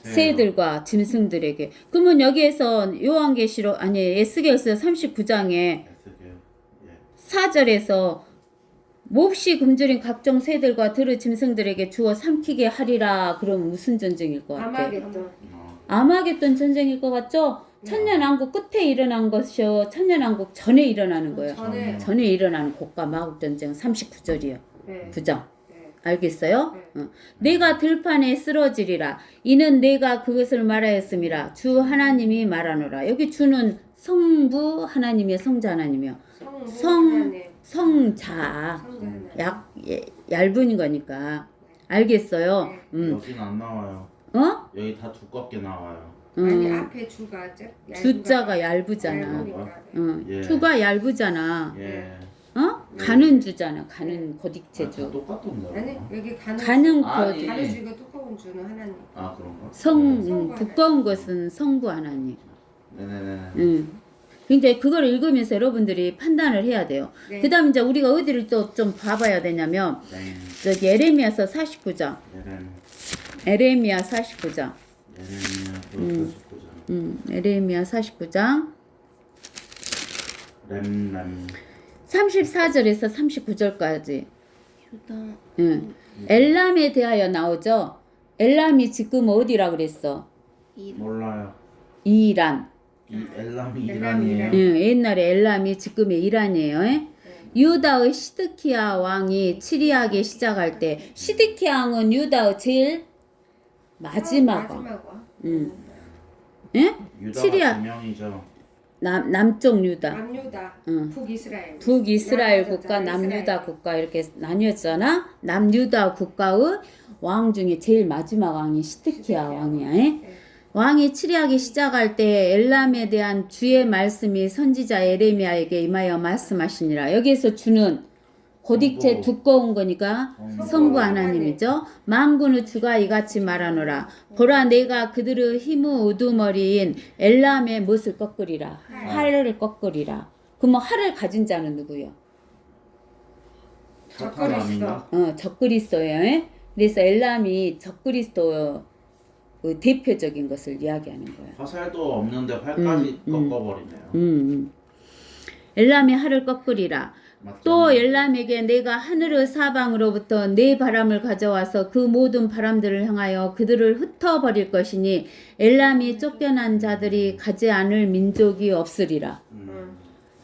Speaker 1: 새들과 짐승들에게. 그러면 여기에서 요한계시록 아니 에스겔서 39장에 4절에서 몹시 굶주린 각종 새들과 들의 짐승들에게 주어 삼키게 하리라. 그러면 무슨 전쟁일 것 같아? 아마겟돈 전쟁일 것 같죠? 천년왕국 끝에 일어난 것이요 천년왕국 전에 일어나는 거예요. 전에 일어나는 곡과 마국 전쟁 39절이요.
Speaker 3: 네.
Speaker 1: 9장.
Speaker 3: 네.
Speaker 1: 알겠어요? 내가 들판에 쓰러지리라. 이는 내가 그것을 말하였음이라. 주 하나님이 말하노라. 여기 주는 성부 하나님이요 성자 하나님이요. 성자. 얇은 거니까. 알겠어요?
Speaker 2: 여기는 안 나와요. 여기 다 두껍게 나와요.
Speaker 3: 아니 앞에 주가
Speaker 1: 주자가 얇으잖아.
Speaker 2: 예.
Speaker 1: 주가 얇으잖아.
Speaker 2: 예.
Speaker 1: 가는 주잖아. 가는
Speaker 2: 다
Speaker 1: 고딕체주.
Speaker 2: 똑같던데.
Speaker 3: 아니 여기
Speaker 1: 가는
Speaker 2: 아니.
Speaker 1: 고딕.
Speaker 3: 가는 주가 두꺼운 주는 하나님.
Speaker 2: 아 그런가?
Speaker 1: 성 두꺼운 것은 성부 하나님.
Speaker 2: 네네네.
Speaker 1: 근데 그걸 읽으면서 여러분들이 판단을 해야 돼요.
Speaker 3: 네.
Speaker 1: 그다음 이제 우리가 어디를 또 좀 봐봐야 되냐면 저기 에레미야서 49장. 에레미야 49장. 에레미야 49장.
Speaker 2: 렘.
Speaker 1: 34절에서 39절까지. 엘람에 대하여 나오죠. 엘람이 지금 어디라 그랬어?
Speaker 2: 몰라요.
Speaker 1: 이란.
Speaker 2: 이 엘람이 이란이에요.
Speaker 1: 옛날에 엘람이 지금의 이란이에요. 유다의 시드키야 왕이 치리하기 시작할 때 시드키야 왕은 유다의 제일 마지막 왕.
Speaker 2: 유다가
Speaker 1: 시리아.
Speaker 2: 두 명이죠.
Speaker 1: 남쪽 유다.
Speaker 3: 남유다, 북이스라엘.
Speaker 1: 북이스라엘 국가, 남유다 국가 이렇게 나뉘었잖아. 남유다 국가의 왕 중에 제일 마지막 왕이 시드키야 왕이야. 왕이 치리하기 시작할 때 엘람에 대한 주의 말씀이 선지자 에레미야에게 임하여 말씀하시니라. 여기에서 주는 고딕체
Speaker 2: 성부.
Speaker 1: 두꺼운 거니까 성부 하나님이죠. 만군의 주가 이같이 말하노라. 보라 내가 그들의 힘의 우두머리인 엘람의 못을 꺾으리라. 활을 꺾으리라. 그럼 활을 가진 자는 누구요?
Speaker 2: 사탄 아닌가?
Speaker 1: 적그리스도예요. 예? 그래서 엘람이 적그리스도 그 대표적인 것을 이야기하는 거예요.
Speaker 2: 화살도 없는데 활까지 꺾어버리네요.
Speaker 1: 엘람이 활을 꺾으리라.
Speaker 2: 맞죠?
Speaker 1: 또 엘람에게 내가 하늘의 사방으로부터 내 바람을 가져와서 그 모든 바람들을 향하여 그들을 흩어버릴 것이니 엘람이 쫓겨난 자들이 가지 않을 민족이 없으리라.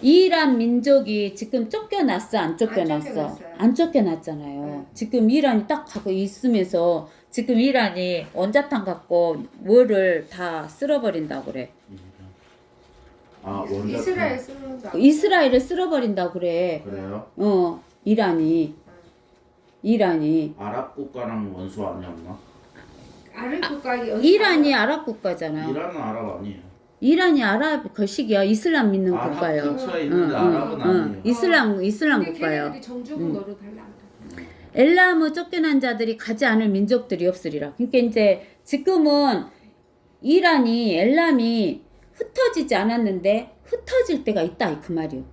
Speaker 1: 이란 민족이 지금 쫓겨났어, 안 쫓겨났어?
Speaker 3: 쫓겨났어요.
Speaker 1: 안 쫓겨났잖아요. 지금 이란이 딱 가고 있으면서 지금 이란이 원자탄 갖고 뭐를 다 쓸어버린다고 그래.
Speaker 2: 아 원자
Speaker 3: 이스라엘 쓰는 거.
Speaker 1: 이스라엘을 쓸어버린다고 그래.
Speaker 2: 그래요?
Speaker 1: 이란이
Speaker 2: 아랍 국가랑 원수 아니었나?
Speaker 3: 아랍 국가
Speaker 1: 이란이 아랍 국가잖아.
Speaker 2: 이란은 아랍 아니에요.
Speaker 1: 이란이 아랍 거식이야. 이슬람 믿는
Speaker 2: 아랍
Speaker 1: 국가요.
Speaker 2: 근처에 있는데 아랍은 아니에요.
Speaker 1: 이슬람
Speaker 3: 근데
Speaker 1: 국가요.
Speaker 3: 걔네들이 정조국 노릇 달라.
Speaker 1: 엘람의 쫓겨난 자들이 가지 않을 민족들이 없으리라. 그러니까 이제 지금은 이란이 엘람이 흩어지지 않았는데 흩어질 때가 있다 그 말이요.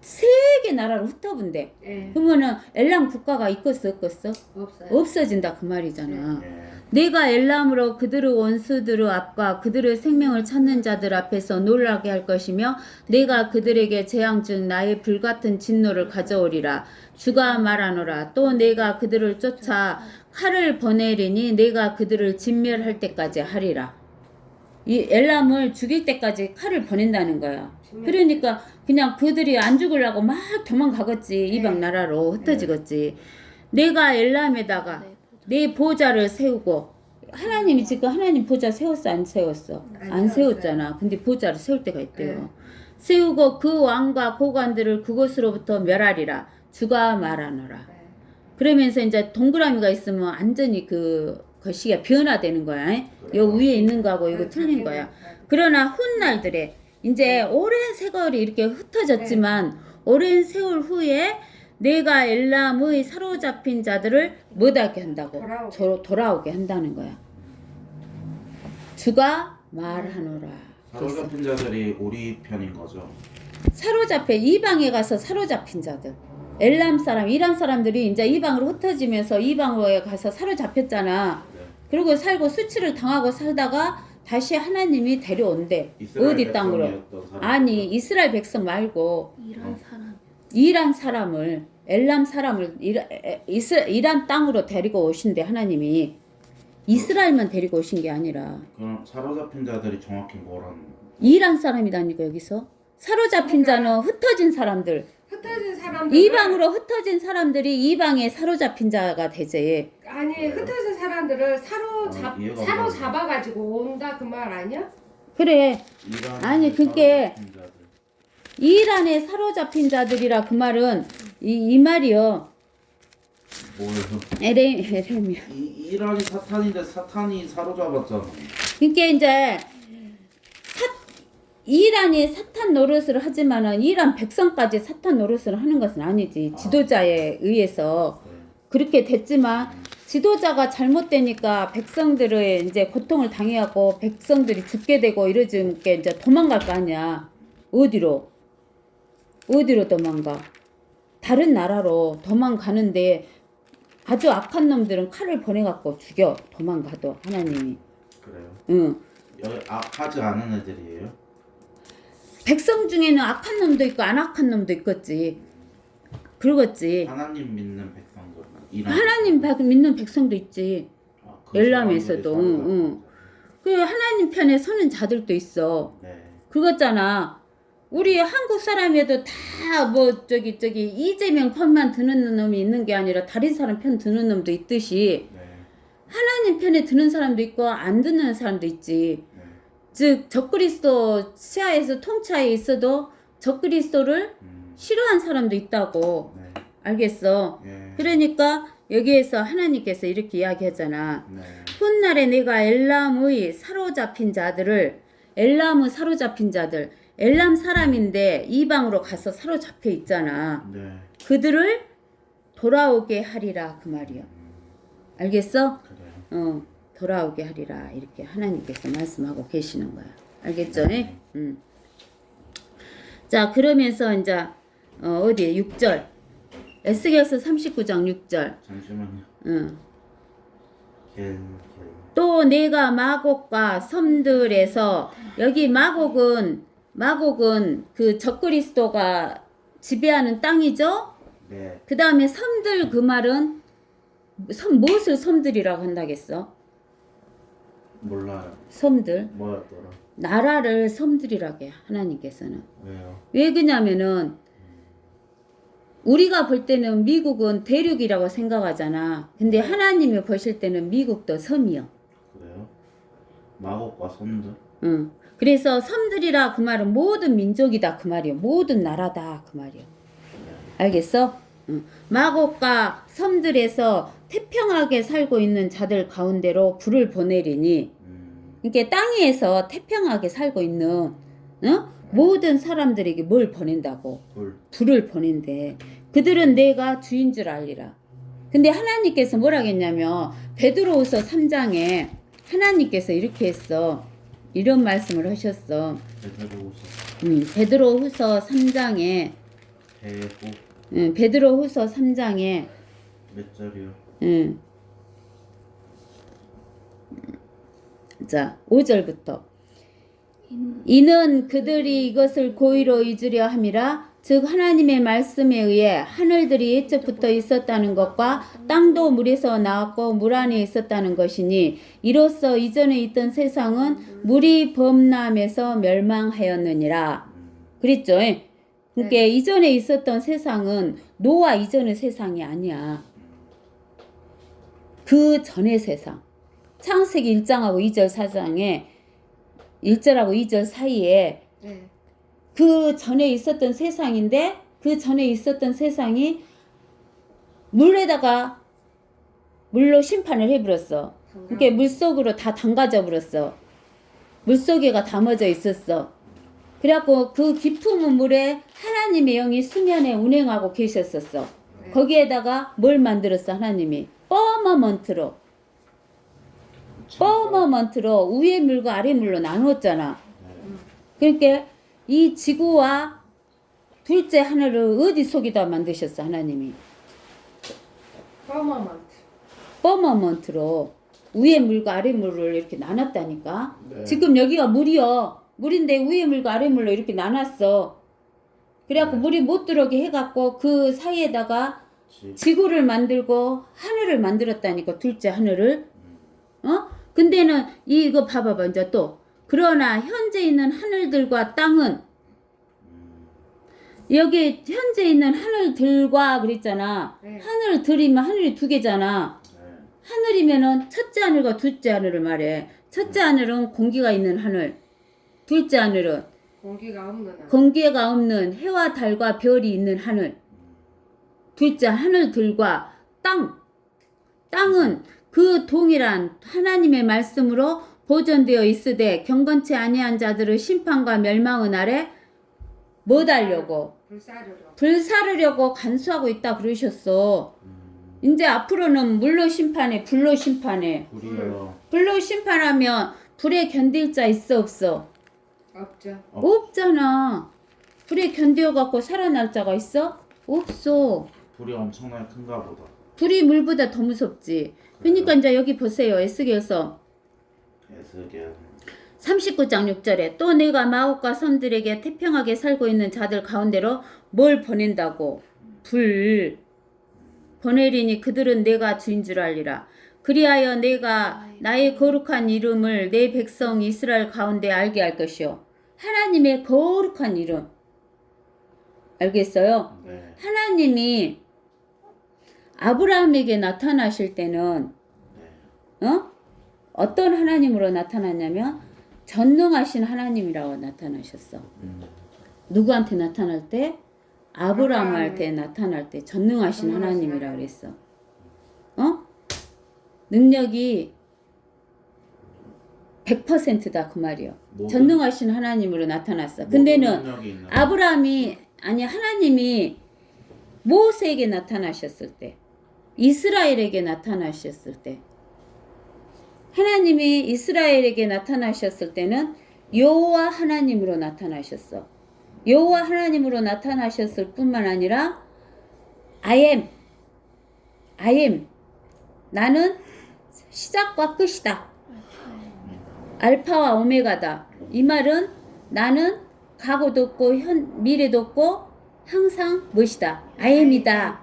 Speaker 1: 세계 나라로 흩어본대.
Speaker 3: 예.
Speaker 1: 그러면은 엘람 국가가 있겠어 없겠어?
Speaker 3: 없어요.
Speaker 1: 없어진다 그 말이잖아.
Speaker 2: 예.
Speaker 1: 내가 엘람으로 그들의 원수들의 앞과 그들의 생명을 찾는 자들 앞에서 놀라게 할 것이며 내가 그들에게 재앙 중 나의 불같은 진노를 가져오리라. 주가 말하노라. 또 내가 그들을 쫓아 칼을 보내리니 내가 그들을 진멸할 때까지 하리라. 이 엘람을 죽일 때까지 칼을 보낸다는 거야. 그러니까 그냥 그들이 안 죽으려고 막 도망가겠지. 이방 나라로 흩어지겠지. 내가 엘람에다가 내 보좌를 세우고 하나님이 지금 하나님 보좌 세웠어 안 세웠어? 안 세웠잖아. 근데 보좌를 세울 때가 있대요. 세우고 그 왕과 고관들을 그곳으로부터 멸하리라. 주가 말하노라. 그러면서 이제 동그라미가 있으면 완전히 그 것이 변화되는 거야. 요 위에 있는 거하고 이거 틀린 거야. 그러나 훗날들에 이제 오랜 세월이 이렇게 흩어졌지만 오랜 세월 후에 내가 엘람의 사로잡힌 자들을 못하게 한다고 돌아오게 한다는 거야. 주가 말하노라.
Speaker 2: 사로잡힌 자들이 우리 편인 거죠.
Speaker 1: 사로잡혀 이방에 가서 사로잡힌 자들. 엘람 사람, 이란 사람들이 이제 이방으로 흩어지면서 이방으로 가서 사로잡혔잖아. 그리고 살고 수치를 당하고 살다가 다시 하나님이 데려온대. 어디 땅으로? 아니 이스라엘 백성 말고 이란 사람을 엘람 사람을 이란 땅으로 데리고 오신대. 하나님이 이스라엘만 데리고 오신 게 아니라
Speaker 2: 그럼 사로잡힌 자들이 정확히 뭐라는 거예요?
Speaker 1: 이란 사람이라니까. 여기서 사로잡힌 자는 ht어진 사람들,
Speaker 3: 흩어진 사람들
Speaker 1: 이방으로 흩어진 사람들이 이방에 사로잡힌 자가 되지.
Speaker 3: 아니 흩어진 사람들을
Speaker 2: 이해가 안
Speaker 3: 사로잡아가지고 온다 그 말 아니야?
Speaker 1: 그래. 아니, 그게
Speaker 2: 사로잡힌 자들.
Speaker 1: 이란에 사로잡힌 자들이라 그 말은 이 말이요.
Speaker 2: 뭐예요?
Speaker 1: 에레미야.
Speaker 2: 이란이 사탄인데 사탄이 사로잡았잖아.
Speaker 1: 그러니까 이제 이란이 사탄 노릇을 하지만은 이란 백성까지 사탄 노릇을 하는 것은 아니지. 지도자에 의해서 그렇게 됐지만 지도자가 잘못되니까 백성들의 이제 고통을 당해하고 백성들이 죽게 되고 이러지니까 이제 도망갈 거 아니야. 어디로 도망가? 다른 나라로 도망가는데 아주 악한 놈들은 칼을 보내갖고 죽여. 도망가도 하나님이.
Speaker 2: 그래요?
Speaker 1: 응.
Speaker 2: 여기 악하지 않은 애들이에요?
Speaker 1: 백성 중에는 악한 놈도 있고 안 악한 놈도 있겠지. 그러겠지.
Speaker 2: 하나님 믿는 백성들.
Speaker 1: 하나님 믿는 백성도 있지.
Speaker 2: 그
Speaker 1: 엘람에서도.
Speaker 2: 사람들이
Speaker 1: 응. 그 하나님 편에 서는 자들도 있어.
Speaker 2: 네.
Speaker 1: 그거잖아. 우리 한국 사람에도 다 뭐 저기 이재명 편만 드는 놈이 있는 게 아니라 다른 사람 편 드는 놈도 있듯이
Speaker 2: 네.
Speaker 1: 하나님 편에 드는 사람도 있고 안 듣는 사람도 있지.
Speaker 2: 네.
Speaker 1: 즉 적그리스도 시야에서 통치하에 있어도 적그리스도를 싫어한 사람도 있다고.
Speaker 2: 네.
Speaker 1: 알겠어?
Speaker 2: 예.
Speaker 1: 그러니까 여기에서 하나님께서 이렇게 이야기하잖아.
Speaker 2: 네.
Speaker 1: 훗날에 내가 엘람의 사로잡힌 자들을 엘람의 사로잡힌 자들 엘람 사람인데 이방으로 가서 사로잡혀 있잖아.
Speaker 2: 네.
Speaker 1: 그들을 돌아오게 하리라 그 말이야. 알겠어?
Speaker 2: 그래요.
Speaker 1: 돌아오게 하리라 이렇게 하나님께서 말씀하고 계시는 거야. 알겠죠?
Speaker 2: 네.
Speaker 1: 자 그러면서 이제 어디에 6절 에스겔서 39장 6절
Speaker 2: 잠시만요. 겔.
Speaker 1: 또 내가 마곡과 섬들에서 여기 마곡은 그 적그리스도가 지배하는 땅이죠.
Speaker 2: 네.
Speaker 1: 그 다음에 섬들 그 말은 무엇을 섬들이라고 한다겠어?
Speaker 2: 몰라요.
Speaker 1: 섬들
Speaker 2: 뭐였더라?
Speaker 1: 나라를 섬들이라고 해 하나님께서는.
Speaker 2: 왜요?
Speaker 1: 왜 그러냐면은 우리가 볼 때는 미국은 대륙이라고 생각하잖아. 근데 하나님이 보실 때는 미국도 섬이요.
Speaker 2: 그래요? 마곡과 손들?
Speaker 1: 응. 그래서 섬들이라 그 말은 모든 민족이다 그 말이요. 모든 나라다 그 말이요. 알겠어? 응. 마곡과 섬들에서 태평하게 살고 있는 자들 가운데로 불을 보내리니 그러니까 땅 위에서 태평하게 살고 있는 모든 사람들에게 뭘 보낸다고? 불을 보낸대. 그들은 내가 주인 줄 알리라. 근데 하나님께서 뭐라 했냐면 베드로후서 3장에 하나님께서 이렇게 했어. 이런 말씀을 하셨어. 베드로후서 3장에 베드로후서 3장에
Speaker 2: 몇 절이요?
Speaker 1: 자 5절부터 이는 그들이 이것을 고의로 잊으려 함이라 즉 하나님의 말씀에 의해 하늘들이 옛적부터 있었다는 것과 땅도 물에서 나왔고 물 안에 있었다는 것이니 이로써 이전에 있던 세상은 물이 범람해서 멸망하였느니라. 그랬죠? 그러니까 이전에 있었던 세상은 노아 이전의 세상이 아니야. 그 전의 세상. 창세기 1장하고 2절 4장에 1절하고 2절 사이에 그 전에 있었던 세상인데 그 전에 있었던 세상이 물에다가 물로 심판을 해버렸어. 그러니까 물속으로 다 담가져 버렸어. 물속에가 담아져 있었어. 그래갖고 그 깊은 물에 하나님의 영이 수면에 운행하고 계셨었어. 거기에다가 뭘 만들었어 하나님이? 퍼머먼트로 위에 물과 아래 물로 나누었잖아. 그러니까 이 지구와 둘째 하늘을 어디 속에다 만드셨어 하나님이? 퍼머먼트로 위에 물과 아래 물을 이렇게 나눴다니까. 지금 여기가 물이요. 물인데 위에 물과 아래 물로 이렇게 나눴어. 그래갖고 물이 못 들어오게 해갖고 그 사이에다가 지구를 만들고 하늘을 만들었다니까. 둘째 하늘을. 근데는 이거 봐봐봐 이제 또 그러나 현재 있는 하늘들과 땅은 여기 현재 있는 하늘들과 그랬잖아. 하늘들이면 하늘이 두 개잖아. 하늘이면은 첫째 하늘과 둘째 하늘을 말해. 첫째 하늘은 공기가 있는 하늘. 둘째 하늘은 공기가 없는 해와 달과 별이 있는 하늘. 둘째 하늘들과 땅은 그 동일한 하나님의 말씀으로 보존되어 있으되 경건치 아니한 자들의 심판과 멸망의 날에 뭐 달려고? 불사르려고 간수하고 있다 그러셨어. 이제 앞으로는 물로 심판해, 불로 심판해. 불로 심판하면 불에 견딜 자 있어 없어? 없잖아. 불에 견뎌갖고 살아날 자가 있어? 없어.
Speaker 2: 불이 엄청나게 큰가 보다.
Speaker 1: 불이 물보다 더 무섭지. 그러니까 이제 여기 보세요. 에스겔서 39장 6절에 또 내가 마옥과 섬들에게 태평하게 살고 있는 자들 가운데로 뭘 보낸다고? 불 보내리니 그들은 내가 주인 줄 알리라. 그리하여 내가 나의 거룩한 이름을 내 백성 이스라엘 가운데 알게 할 것이요. 하나님의 거룩한 이름. 알겠어요? 하나님이 아브라함에게 나타나실 때는 어떤 하나님으로 나타났냐면 전능하신 하나님이라고 나타나셨어. 누구한테 나타날 때? 아브라함한테 나타날 때 전능하신 하나님이라고 그랬어. 능력이 100%다 그 말이요.
Speaker 2: 모든-
Speaker 1: 전능하신 하나님으로 나타났어.
Speaker 2: 모든
Speaker 1: 근데는
Speaker 2: 능력이 있는
Speaker 1: 아브라함이 아니 하나님이 모세에게 나타나셨을 때, 이스라엘에게 나타나셨을 때, 하나님이 이스라엘에게 나타나셨을 때는 여호와 하나님으로 나타나셨어. 여호와 하나님으로 나타나셨을 뿐만 아니라 I am 나는 시작과 끝이다. 알파와 오메가다. 이 말은 나는 과거도 없고 미래도 없고 항상 무엇이다. I am이다.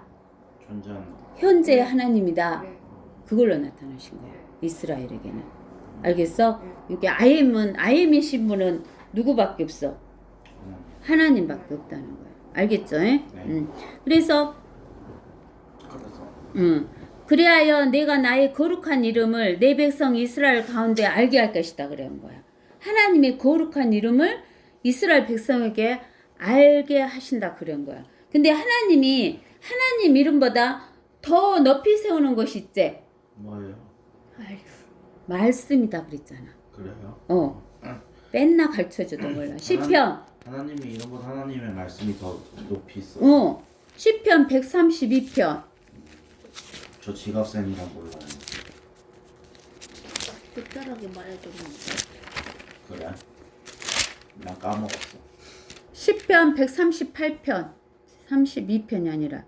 Speaker 2: 존재하는
Speaker 1: 현재 하나님이다.
Speaker 3: 네.
Speaker 1: 그걸로 나타나신 거예요. 이스라엘에게는. 알겠어? 이게 I am이신 분은 누구밖에 없어? 하나님밖에 없다는 거예요. 알겠죠? 그래서 그리하여 내가 나의 거룩한 이름을 내 백성 이스라엘 가운데 알게 할 것이다 그런 거야. 하나님의 거룩한 이름을 이스라엘 백성에게 알게 하신다 그런 거야. 근데 하나님이 하나님 이름보다 더 높이 세우는 것이 있지.
Speaker 2: 뭐예요?
Speaker 1: 말씀이다 그랬잖아.
Speaker 2: 그래요?
Speaker 1: 맨날 가르쳐줘도 몰라. 시편.
Speaker 2: 하나님의 이름보다 하나님의 말씀이 더 높이 있어.
Speaker 1: 시편 132편.
Speaker 2: 저 지각생이라 몰라요.
Speaker 4: 특별하게 말해줬는데.
Speaker 2: 그래? 나 까먹었어.
Speaker 1: 시편 138편. 32편이 아니라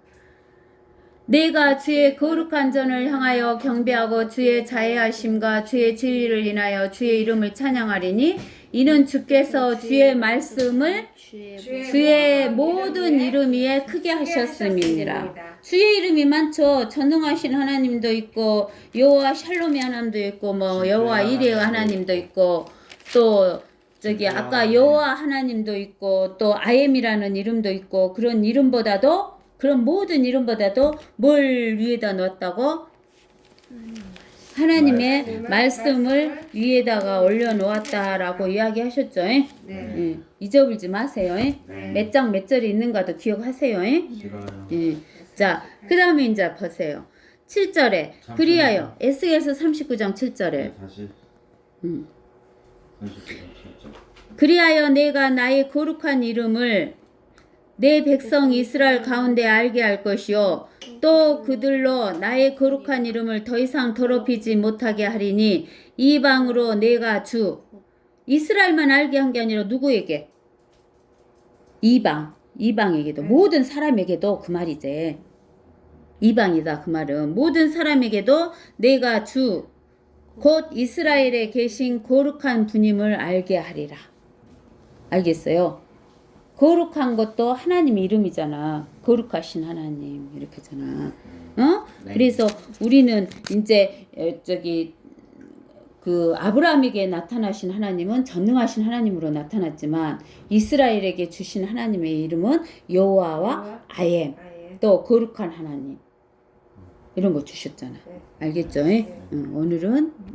Speaker 1: 내가 주의 거룩한 전을 향하여 경배하고 주의 자애하심과 주의 진리를 인하여 주의 이름을 찬양하리니 이는 주께서 주의 말씀을 주의 모든 이름 위에 크게 하셨음이니라. 주의 이름이 많죠. 전능하신 하나님도 있고 여호와 샬롬의 하나님도 있고 뭐 여호와 이레의 하나님도 있고 또 저기 아까 여호와 하나님도 있고 또 아엠이라는 이름도 있고 그런 이름보다도 그런 모든 이름보다도 뭘 위에다 넣었다고? 하나님의 말씀을 위에다가 올려놓았다라고 이야기하셨죠? 잊어버리지 마세요. 몇 장 몇 절이 있는가도 기억하세요.
Speaker 2: 싫어요.
Speaker 1: 자, 그 다음에 이제 보세요. 7절에 그리하여 에스겔서 39장 7절에
Speaker 2: 다시. 39장
Speaker 1: 그리하여 내가 나의 거룩한 이름을 내 백성 이스라엘 가운데 알게 할 것이요 또 그들로 나의 거룩한 이름을 더 이상 더럽히지 못하게 하리니 이방으로 내가 주 이스라엘만 알게 한 게 아니라 누구에게? 이방에게도 모든 사람에게도 그 말이지. 이방이다 그 말은 모든 사람에게도 내가 주 곧 이스라엘에 계신 거룩한 분임을 알게 하리라. 알겠어요? 거룩한 것도 하나님 이름이잖아. 거룩하신 하나님 이렇게잖아. 그래서 우리는 이제 저기 그 아브라함에게 나타나신 하나님은 전능하신 하나님으로 나타났지만 이스라엘에게 주신 하나님의 이름은 여호와와 아엠 또 거룩한 하나님 이런 거 주셨잖아. 알겠죠? 오늘은